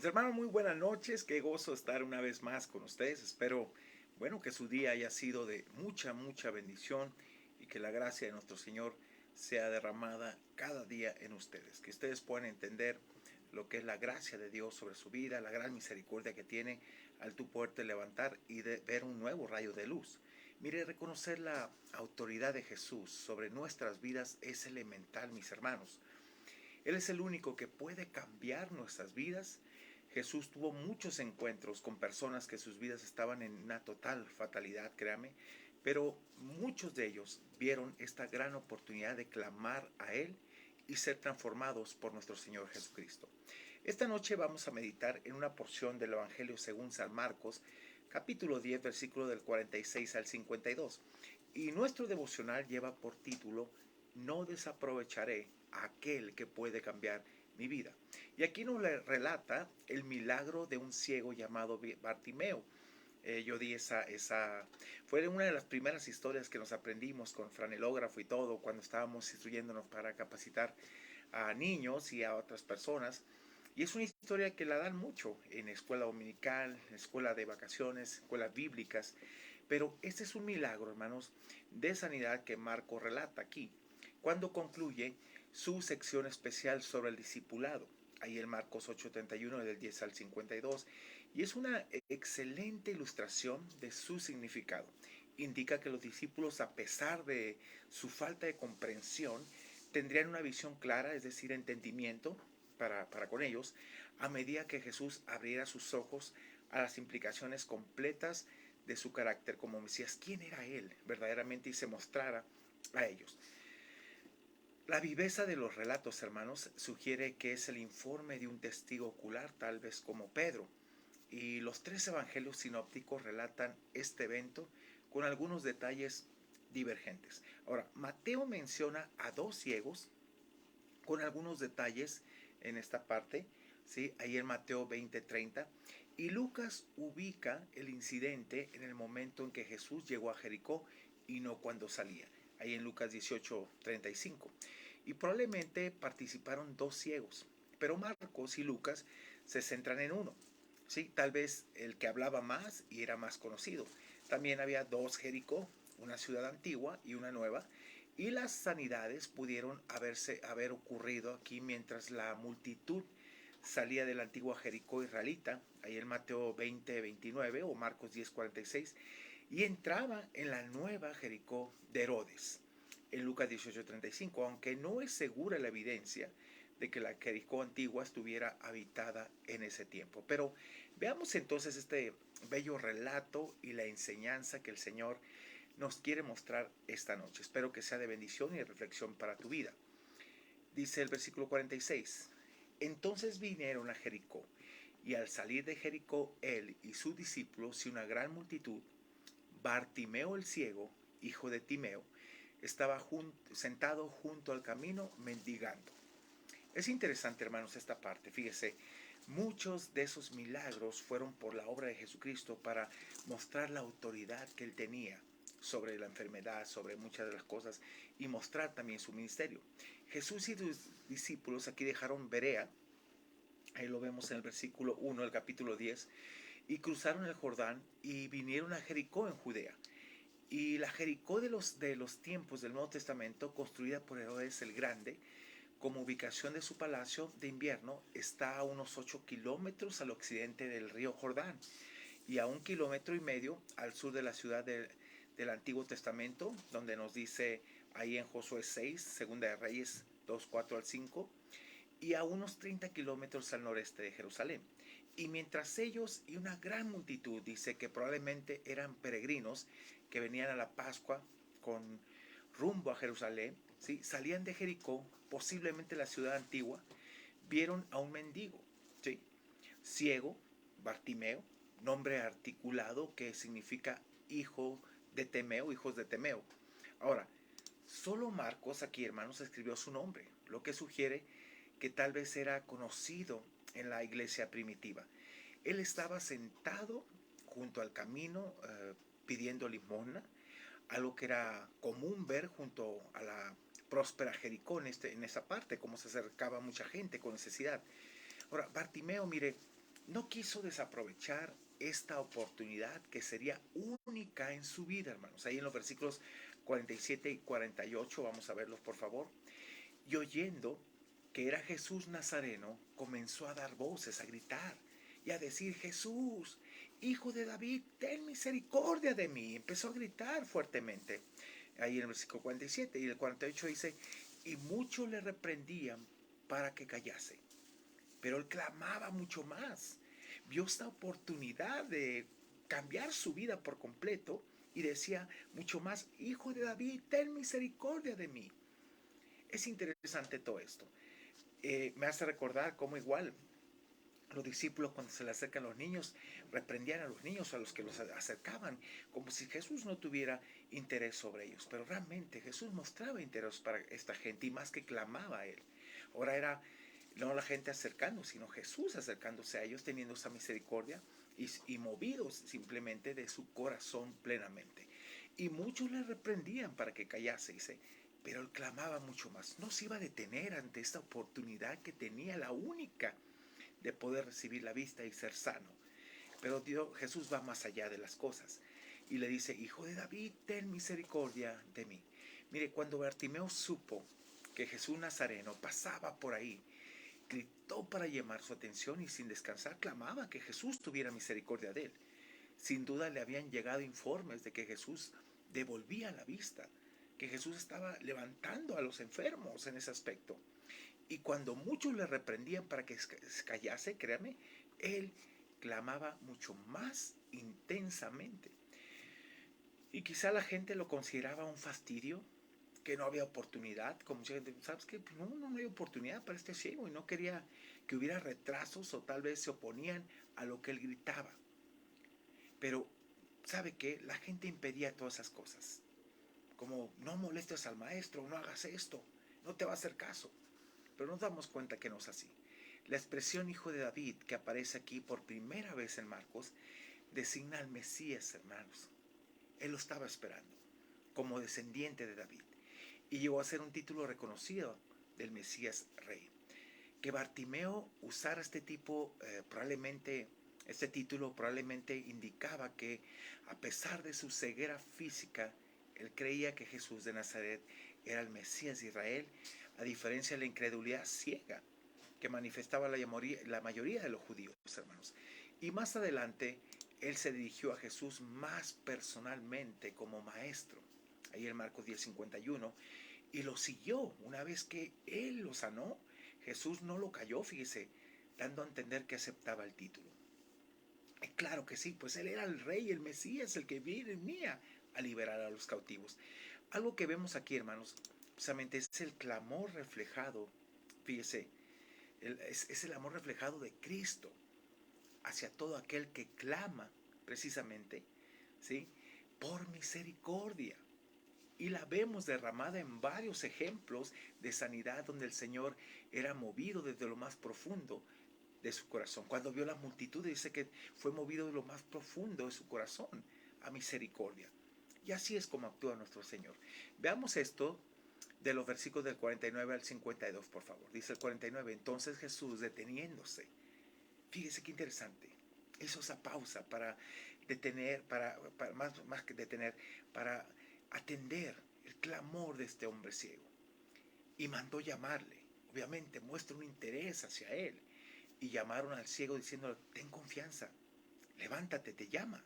Hermanos, muy buenas noches. Qué gozo estar una vez más con ustedes. Espero, que su día haya sido de mucha, mucha bendición y que la gracia de nuestro Señor sea derramada cada día en ustedes. Que ustedes puedan entender lo que es la gracia de Dios sobre su vida, la gran misericordia que tiene al tú poderte levantar y de ver un nuevo rayo de luz. Mire, reconocer la autoridad de Jesús sobre nuestras vidas es elemental, mis hermanos. Él es el único que puede cambiar nuestras vidas. Jesús tuvo muchos encuentros con personas que sus vidas estaban en una total fatalidad, créame, pero muchos de ellos vieron esta gran oportunidad de clamar a Él y ser transformados por nuestro Señor Jesucristo. Esta noche vamos a meditar en una porción del Evangelio según San Marcos, capítulo 10, versículo del 46 al 52. Y nuestro devocional lleva por título No desaprovecharé a aquel que puede cambiar mi vida. Y aquí nos relata el milagro de un ciego llamado Bartimeo. Yo di fue una de las primeras historias que nos aprendimos con franelógrafo y todo cuando estábamos instruyéndonos para capacitar a niños y a otras personas. Y es una historia que la dan mucho en escuela dominical, escuela de vacaciones, escuelas bíblicas. Pero este es un milagro, hermanos, de sanidad que Marco relata aquí, cuando concluye su sección especial sobre el discipulado. Ahí en Marcos 8:31 del 10 al 52. Y es una excelente ilustración de su significado. Indica que los discípulos, a pesar de su falta de comprensión, tendrían una visión clara, es decir, entendimiento para con ellos, a medida que Jesús abriera sus ojos a las implicaciones completas de su carácter como Mesías, quién era Él verdaderamente, y se mostrara a ellos. La viveza de los relatos, hermanos, sugiere que es el informe de un testigo ocular, tal vez como Pedro. Y los tres evangelios sinópticos relatan este evento con algunos detalles divergentes. Ahora, Mateo menciona a dos ciegos con algunos detalles en esta parte, ¿sí? Ahí en Mateo 20:30. Y Lucas ubica el incidente en el momento en que Jesús llegó a Jericó y no cuando salía, ahí en Lucas 18:35. Y probablemente participaron dos ciegos, pero Marcos y Lucas se centran en uno, ¿sí? Tal vez el que hablaba más y era más conocido. También había dos Jericó, una ciudad antigua y una nueva, y las sanidades pudieron haber ocurrido aquí mientras la multitud salía de la antigua Jericó israelita, ahí en Mateo 20:29 o Marcos 10:46, y entraba en la nueva Jericó de Herodes, en Lucas 18:35, aunque no es segura la evidencia de que la Jericó antigua estuviera habitada en ese tiempo. Pero veamos entonces este bello relato y la enseñanza que el Señor nos quiere mostrar esta noche. Espero que sea de bendición y de reflexión para tu vida. Dice el versículo 46. Entonces vinieron a Jericó, y al salir de Jericó él y sus discípulos y una gran multitud, Bartimeo el ciego, hijo de Timeo, estaba sentado junto al camino mendigando. Es interesante, hermanos, esta parte. Fíjese, muchos de esos milagros fueron por la obra de Jesucristo para mostrar la autoridad que él tenía sobre la enfermedad, sobre muchas de las cosas, y mostrar también su ministerio. Jesús y sus discípulos aquí dejaron Berea, ahí lo vemos en el versículo 1 del capítulo 10, y cruzaron el Jordán y vinieron a Jericó en Judea. Y la Jericó de los tiempos del Nuevo Testamento, construida por Herodes el Grande, como ubicación de su palacio de invierno, está a unos 8 kilómetros al occidente del río Jordán y a 1,5 kilómetros al sur de la ciudad del Antiguo Testamento, donde nos dice ahí en Josué 6, Segunda de Reyes 2, 4 al 5, y a unos 30 kilómetros al noreste de Jerusalén. Y mientras ellos y una gran multitud, dice que probablemente eran peregrinos que venían a la Pascua con rumbo a Jerusalén, ¿sí? Salían de Jericó, posiblemente la ciudad antigua, vieron a un mendigo, ¿sí? Ciego, Bartimeo, nombre articulado que significa hijo de Temeo, hijos de Temeo. Ahora, solo Marcos aquí, hermanos, escribió su nombre, lo que sugiere que tal vez era conocido en la iglesia primitiva. Él estaba sentado junto al camino pidiendo limosna, algo que era común ver junto a la próspera Jericó en esa parte, como se acercaba mucha gente con necesidad. Ahora, Bartimeo, mire, no quiso desaprovechar esta oportunidad que sería única en su vida, hermanos. Ahí en los versículos 47 y 48, vamos a verlos por favor. Y oyendo que era Jesús Nazareno, comenzó a dar voces, a gritar y a decir: Jesús, hijo de David, ten misericordia de mí. Empezó a gritar fuertemente. Ahí en el versículo 47 y el 48 dice: y muchos le reprendían para que callase, pero él clamaba mucho más. Vio esta oportunidad de cambiar su vida por completo y decía mucho más: hijo de David, ten misericordia de mí. Es interesante todo esto. Me hace recordar cómo igual los discípulos, cuando se le acercan los niños, reprendían a los niños, a los que los acercaban, como si Jesús no tuviera interés sobre ellos. Pero realmente Jesús mostraba interés para esta gente, y más que clamaba a él. Ahora era no la gente acercando, sino Jesús acercándose a ellos, teniendo esa misericordia y movidos simplemente de su corazón plenamente. Y muchos le reprendían para que callase, dice, pero él clamaba mucho más. No se iba a detener ante esta oportunidad que tenía, la única, de poder recibir la vista y ser sano. Pero Jesús va más allá de las cosas y le dice: hijo de David, ten misericordia de mí. Mire, cuando Bartimeo supo que Jesús Nazareno pasaba por ahí, gritó para llamar su atención y sin descansar clamaba que Jesús tuviera misericordia de él. Sin duda le habían llegado informes de que Jesús devolvía la vista, que Jesús estaba levantando a los enfermos en ese aspecto. Y cuando muchos le reprendían para que callase, créame, él clamaba mucho más intensamente. Y quizá la gente lo consideraba un fastidio, que no había oportunidad, como mucha gente, ¿sabes qué? Pues no hay oportunidad para este ciego, y no quería que hubiera retrasos, o tal vez se oponían a lo que él gritaba. Pero, ¿sabe qué? La gente impedía todas esas cosas, como: no molestes al maestro, no hagas esto, no te va a hacer caso. Pero nos damos cuenta que no es así. La expresión hijo de David, que aparece aquí por primera vez en Marcos, designa al Mesías, hermanos. Él lo estaba esperando, como descendiente de David, y llegó a ser un título reconocido del Mesías Rey. Que Bartimeo usara este título probablemente indicaba que, a pesar de su ceguera física, él creía que Jesús de Nazaret era el Mesías de Israel, a diferencia de la incredulidad ciega que manifestaba la mayoría de los judíos, hermanos. Y más adelante, él se dirigió a Jesús más personalmente como maestro, ahí en Marcos 10:51, y lo siguió. Una vez que él lo sanó, Jesús no lo cayó, fíjese, dando a entender que aceptaba el título. Y claro que sí, pues él era el rey, el Mesías, el que venía a liberar a los cautivos. Algo que vemos aquí, hermanos, precisamente es el clamor reflejado, fíjese, es el amor reflejado de Cristo hacia todo aquel que clama, precisamente, ¿sí?, por misericordia. Y la vemos derramada en varios ejemplos de sanidad, donde el Señor era movido desde lo más profundo de su corazón. Cuando vio la multitud, dice que fue movido de lo más profundo de su corazón a misericordia. Y así es como actúa nuestro Señor. Veamos esto de los versículos del 49 al 52, por favor. Dice el 49: entonces Jesús, deteniéndose, fíjese qué interesante, hizo esa pausa para detener, más que detener, para atender el clamor de este hombre ciego. Y mandó llamarle. Obviamente muestra un interés hacia él. Y llamaron al ciego diciéndole: ten confianza, levántate, te llama.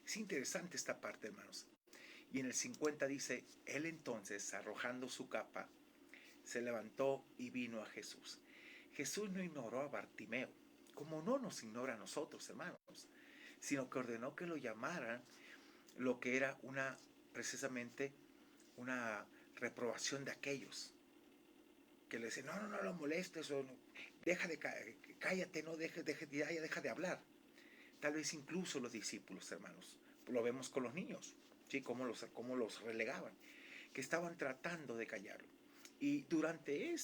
Es interesante esta parte, hermanos. Y en el 50 dice: él entonces, arrojando su capa, se levantó y vino a Jesús. Jesús no ignoró a Bartimeo, como no nos ignora a nosotros, hermanos, sino que ordenó que lo llamaran, lo que era precisamente una reprobación de aquellos que le decían: no lo molestes, o no, cállate, no deja de hablar. Tal vez incluso los discípulos, hermanos, lo vemos con los niños, ¿sí?, cómo los relegaban, que estaban tratando de callarlo. Y durante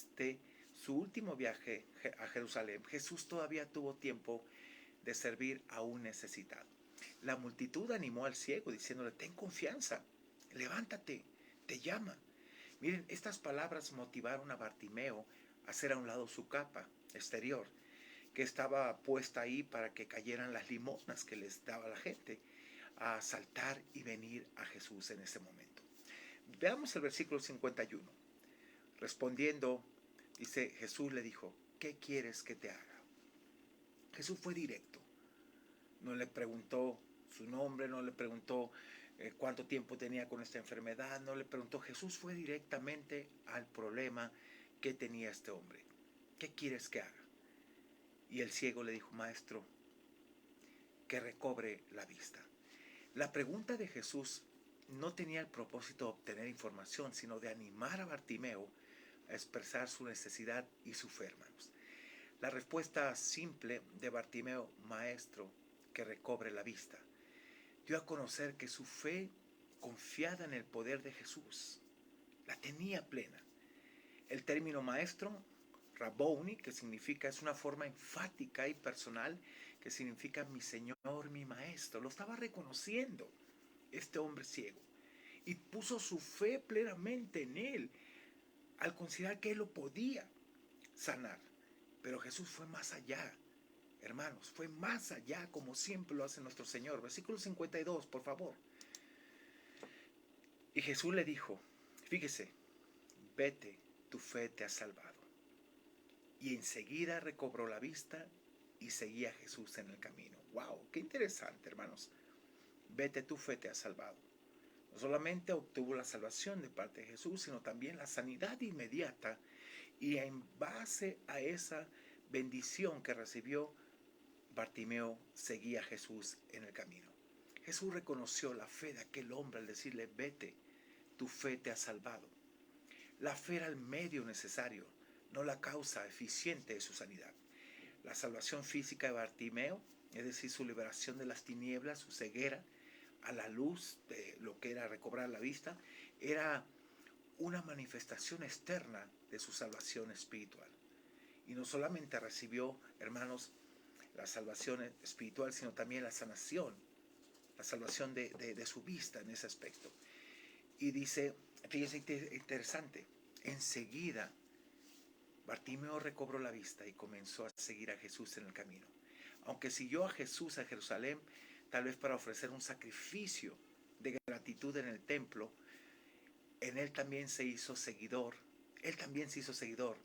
su último viaje a Jerusalén, Jesús todavía tuvo tiempo de servir a un necesitado. La multitud animó al ciego diciéndole: ten confianza, levántate, te llama. Miren, estas palabras motivaron a Bartimeo a hacer a un lado su capa exterior, que estaba puesta ahí para que cayeran las limosnas que les daba la gente, a saltar y venir a Jesús en ese momento. Veamos el versículo 51. Respondiendo, dice, Jesús le dijo, ¿qué quieres que te haga? Jesús fue directo. No le preguntó su nombre, no le preguntó cuánto tiempo tenía con esta enfermedad, no le preguntó. Jesús fue directamente al problema que tenía este hombre. ¿Qué quieres que haga? Y el ciego le dijo, maestro, que recobre la vista. La pregunta de Jesús no tenía el propósito de obtener información, sino de animar a Bartimeo a expresar su necesidad y su fe, hermanos. La respuesta simple de Bartimeo, maestro, que recobre la vista, dio a conocer que su fe, confiada en el poder de Jesús, la tenía plena. El término maestro, Rabboni, que significa, es una forma enfática y personal, que significa mi Señor, mi Maestro. Lo estaba reconociendo este hombre ciego y puso su fe plenamente en él al considerar que él lo podía sanar. Pero Jesús fue más allá, hermanos, fue más allá, como siempre lo hace nuestro Señor. Versículo 52, por favor. Y Jesús le dijo, fíjese, vete, tu fe te ha salvado. Y enseguida recobró la vista y seguía a Jesús en el camino. ¡Wow! ¡Qué interesante, hermanos! Vete, tu fe te ha salvado. No solamente obtuvo la salvación de parte de Jesús, sino también la sanidad inmediata. Y en base a esa bendición que recibió, Bartimeo seguía a Jesús en el camino. Jesús reconoció la fe de aquel hombre al decirle, vete, tu fe te ha salvado. La fe era el medio necesario, no la causa eficiente de su sanidad. La salvación física de Bartimeo, es decir, su liberación de las tinieblas, su ceguera, a la luz de lo que era recobrar la vista, era una manifestación externa de su salvación espiritual. Y no solamente recibió, hermanos, la salvación espiritual, sino también la sanación, la salvación de su vista en ese aspecto. Y dice, fíjense interesante, enseguida Bartimeo recobró la vista y comenzó a seguir a Jesús en el camino. Aunque siguió a Jesús a Jerusalén, tal vez para ofrecer un sacrificio de gratitud en el templo, en él también se hizo seguidor. Él también se hizo seguidor,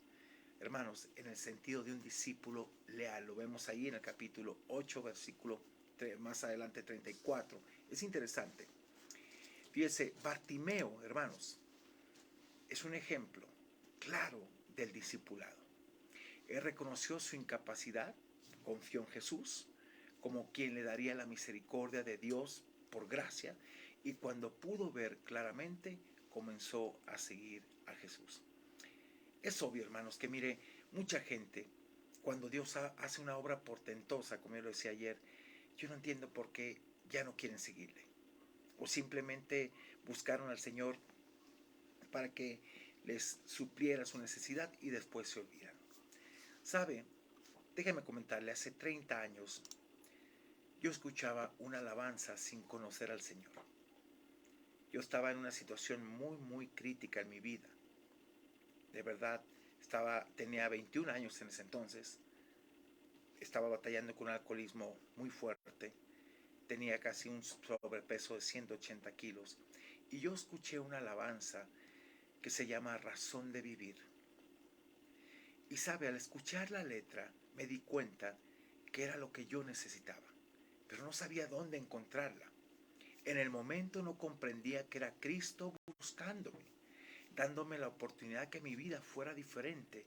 hermanos, en el sentido de un discípulo leal. Lo vemos ahí en el capítulo 8, versículo 3, más adelante 34. Es interesante. Fíjense, Bartimeo, hermanos, es un ejemplo claro del discipulado. Él reconoció su incapacidad, confió en Jesús como quien le daría la misericordia de Dios por gracia, y cuando pudo ver claramente, comenzó a seguir a Jesús. Es obvio, hermanos, que mire, mucha gente, cuando Dios hace una obra portentosa, como yo lo decía ayer, yo no entiendo por qué ya no quieren seguirle. O simplemente buscaron al Señor para que les supliera su necesidad y después se olvidan. ¿Sabe? Déjeme comentarle, hace 30 años yo escuchaba una alabanza sin conocer al Señor. Yo estaba en una situación muy crítica en mi vida. De verdad, tenía 21 años en ese entonces. Estaba batallando con un alcoholismo muy fuerte. Tenía casi un sobrepeso de 180 kilos. Y yo escuché una alabanza que se llama Razón de Vivir. Y sabe, al escuchar la letra me di cuenta que era lo que yo necesitaba, pero no sabía dónde encontrarla. En el momento no comprendía que era Cristo buscándome, dándome la oportunidad que mi vida fuera diferente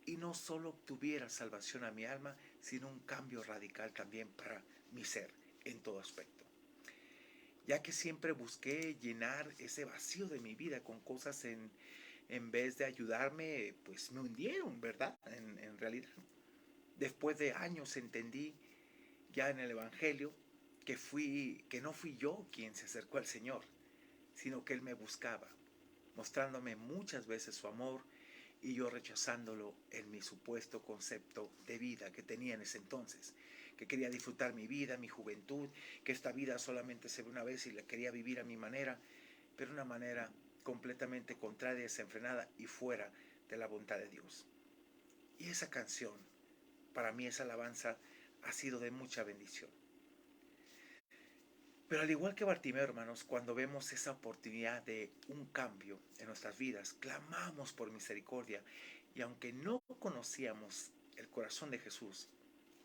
y no solo obtuviera salvación a mi alma, sino un cambio radical también para mi ser en todo aspecto. Ya que siempre busqué llenar ese vacío de mi vida con cosas en vez de ayudarme, pues me hundieron, ¿verdad? En realidad. Después de años entendí ya en el Evangelio que no fui yo quien se acercó al Señor, sino que Él me buscaba, mostrándome muchas veces su amor y yo rechazándolo en mi supuesto concepto de vida que tenía en ese entonces, que quería disfrutar mi vida, mi juventud, que esta vida solamente se ve una vez y la quería vivir a mi manera, pero una manera completamente contraria, desenfrenada y fuera de la voluntad de Dios. Y esa canción para mí esa alabanza ha sido de mucha bendición. Pero al igual que Bartimeo, hermanos, cuando vemos esa oportunidad de un cambio en nuestras vidas, clamamos por misericordia y aunque no conocíamos el corazón de Jesús,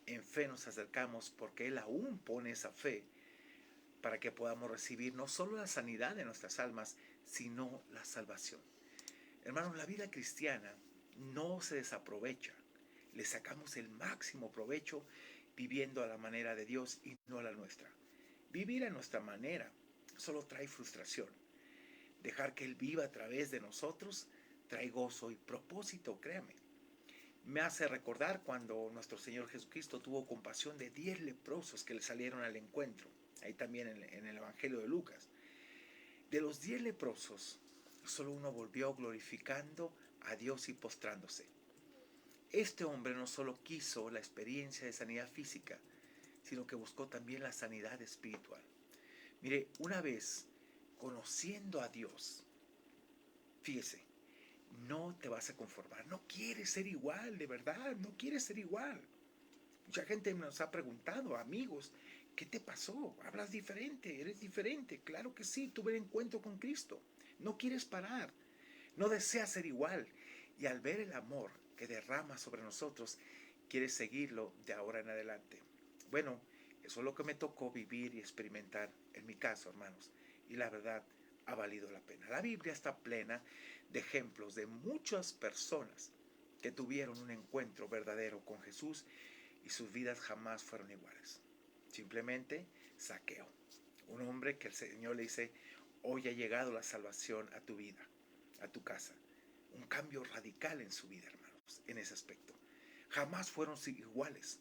en fe nos acercamos porque Él aún pone esa fe para que podamos recibir no solo la sanidad de nuestras almas, sino la salvación. Hermanos, la vida cristiana no se desaprovecha. Le sacamos el máximo provecho viviendo a la manera de Dios y no a la nuestra. Vivir a nuestra manera solo trae frustración. Dejar que Él viva a través de nosotros trae gozo y propósito, créame. Me hace recordar cuando nuestro Señor Jesucristo tuvo compasión de 10 leprosos que le salieron al encuentro. Ahí también en el Evangelio de Lucas. De los 10 leprosos, solo uno volvió glorificando a Dios y postrándose. Este hombre no solo quiso la experiencia de sanidad física, sino que buscó también la sanidad espiritual. Mire, una vez conociendo a Dios, fíjese, no te vas a conformar, no quieres ser igual, de verdad, no quieres ser igual. Mucha gente nos ha preguntado, amigos, ¿qué te pasó? Hablas diferente, eres diferente. Claro que sí, tuve el encuentro con Cristo. No quieres parar, no deseas ser igual. Y al ver el amor que derrama sobre nosotros, quieres seguirlo de ahora en adelante. Bueno, eso es lo que me tocó vivir y experimentar en mi caso, hermanos. Y la verdad, ha valido la pena. La Biblia está plena de ejemplos de muchas personas que tuvieron un encuentro verdadero con Jesús y sus vidas jamás fueron iguales. Simplemente Zaqueo, un hombre que el Señor le dice, hoy ha llegado la salvación a tu vida, a tu casa. Un cambio radical en su vida, hermanos, en ese aspecto. Jamás fueron iguales.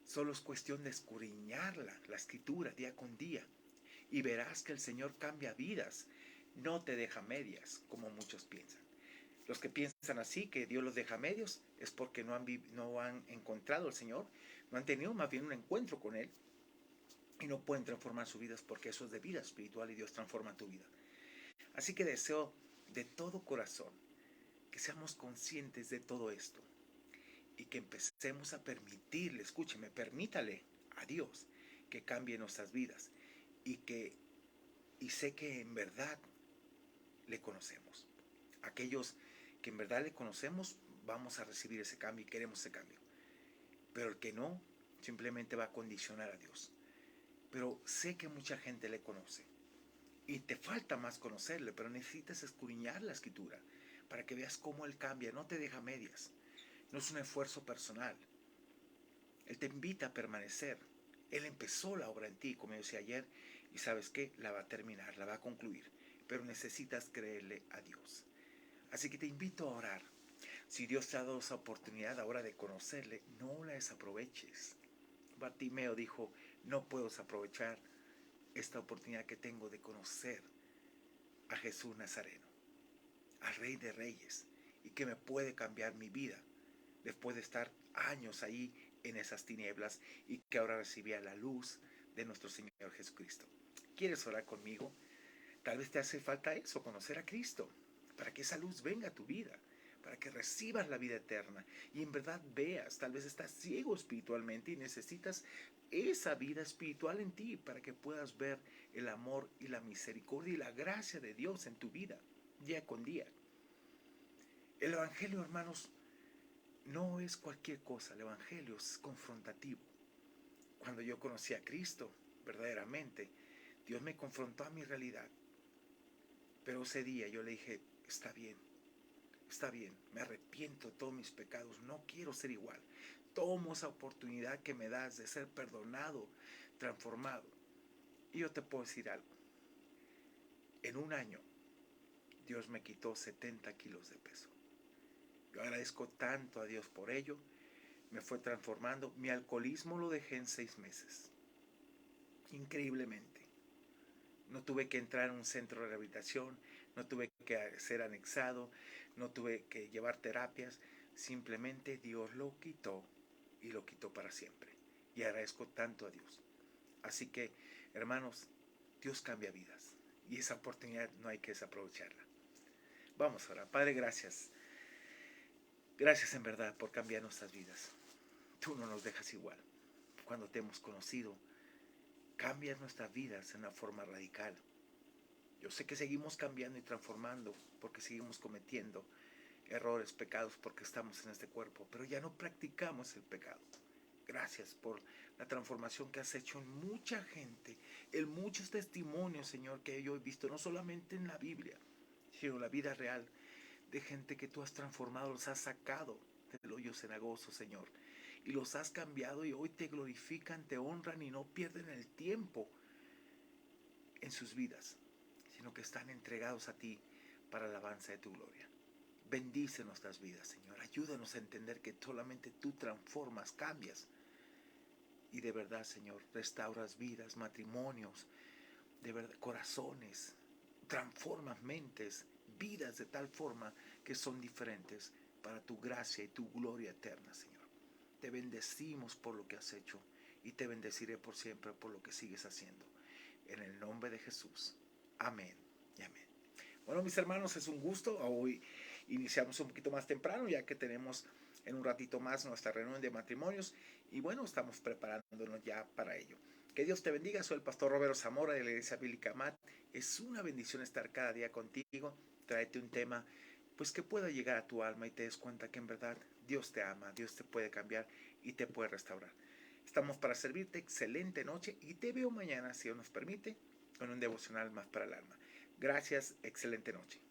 Solo es cuestión de escudriñarla, la escritura, día con día. Y verás que el Señor cambia vidas. No te deja medias, como muchos piensan. Los que piensan así, que Dios los deja medios, es porque no han encontrado al Señor, no han tenido más bien un encuentro con Él y no pueden transformar sus vidas porque eso es de vida espiritual y Dios transforma tu vida. Así que deseo de todo corazón que seamos conscientes de todo esto y que empecemos a permitirle, escúcheme, permítale a Dios que cambie nuestras vidas y sé que en verdad le conocemos. Aquellos que en verdad le conocemos vamos a recibir ese cambio y queremos ese cambio. Pero el que no, simplemente va a condicionar a Dios. Pero sé que mucha gente le conoce y te falta más conocerle, pero necesitas escudriñar la escritura para que veas cómo Él cambia, no te deja medias, no es un esfuerzo personal. Él te invita a permanecer. Él empezó la obra en ti, como yo decía ayer, y sabes qué, la va a terminar, la va a concluir, pero necesitas creerle a Dios. Así que te invito a orar. Si Dios te ha dado esa oportunidad ahora de conocerle, no la desaproveches. Bartimeo dijo, no puedo desaprovechar esta oportunidad que tengo de conocer a Jesús Nazareno, al Rey de Reyes, y que me puede cambiar mi vida después de estar años ahí en esas tinieblas y que ahora recibía la luz de nuestro Señor Jesucristo. ¿Quieres orar conmigo? Tal vez te hace falta eso, conocer a Cristo, para que esa luz venga a tu vida, para que recibas la vida eterna y en verdad veas, tal vez estás ciego espiritualmente y necesitas esa vida espiritual en ti para que puedas ver el amor y la misericordia y la gracia de Dios en tu vida, día con día. El Evangelio, hermanos, no es cualquier cosa, el Evangelio es confrontativo. Cuando yo conocí a Cristo, verdaderamente, Dios me confrontó a mi realidad. Pero ese día yo le dije, está bien, me arrepiento de todos mis pecados, no quiero ser igual. Tomo esa oportunidad que me das de ser perdonado, transformado. Y yo te puedo decir algo, en un año Dios me quitó 70 kilos de peso. Yo agradezco tanto a Dios por ello, me fue transformando. Mi alcoholismo lo dejé en 6 meses, increíblemente. No tuve que entrar en un centro de rehabilitación, no tuve que ser anexado, no tuve que llevar terapias, simplemente Dios lo quitó y lo quitó para siempre. Y agradezco tanto a Dios. Así que, hermanos, Dios cambia vidas y esa oportunidad no hay que desaprovecharla. Vamos ahora, Padre, gracias. Gracias en verdad por cambiar nuestras vidas. tú no nos dejas igual. Cuando te hemos conocido, cambias nuestras vidas de una forma radical. Yo sé que seguimos cambiando y transformando porque seguimos cometiendo errores, pecados, porque estamos en este cuerpo, pero ya no practicamos el pecado. Gracias por la transformación que has hecho en mucha gente, en muchos testimonios, Señor, que yo he visto, no solamente en la Biblia, sino en la vida real, de gente que tú has transformado, los has sacado del hoyo cenagoso, Señor, y los has cambiado y hoy te glorifican, te honran y no pierden el tiempo en sus vidas, sino que están entregados a ti para la alabanza de tu gloria. Bendice nuestras vidas, Señor. Ayúdanos a entender que solamente tú transformas, cambias. Y de verdad, Señor, restauras vidas, matrimonios, de verdad, corazones, transformas mentes, vidas de tal forma que son diferentes para tu gracia y tu gloria eterna, Señor. Te bendecimos por lo que has hecho y te bendeciré por siempre por lo que sigues haciendo. En el nombre de Jesús. Amén y amén. Bueno, mis hermanos, es un gusto. Hoy iniciamos un poquito más temprano, ya que tenemos en un ratito más nuestra reunión de matrimonios. Y bueno, estamos preparándonos ya para ello. Que Dios te bendiga. Soy el pastor Roberto Zamora de la Iglesia Bíblica Mat. Es una bendición estar cada día contigo. Tráete un tema pues que pueda llegar a tu alma y te des cuenta que en verdad Dios te ama, Dios te puede cambiar y te puede restaurar. Estamos para servirte. Excelente noche y te veo mañana, si Dios nos permite, con un devocional más para el alma. Gracias, excelente noche.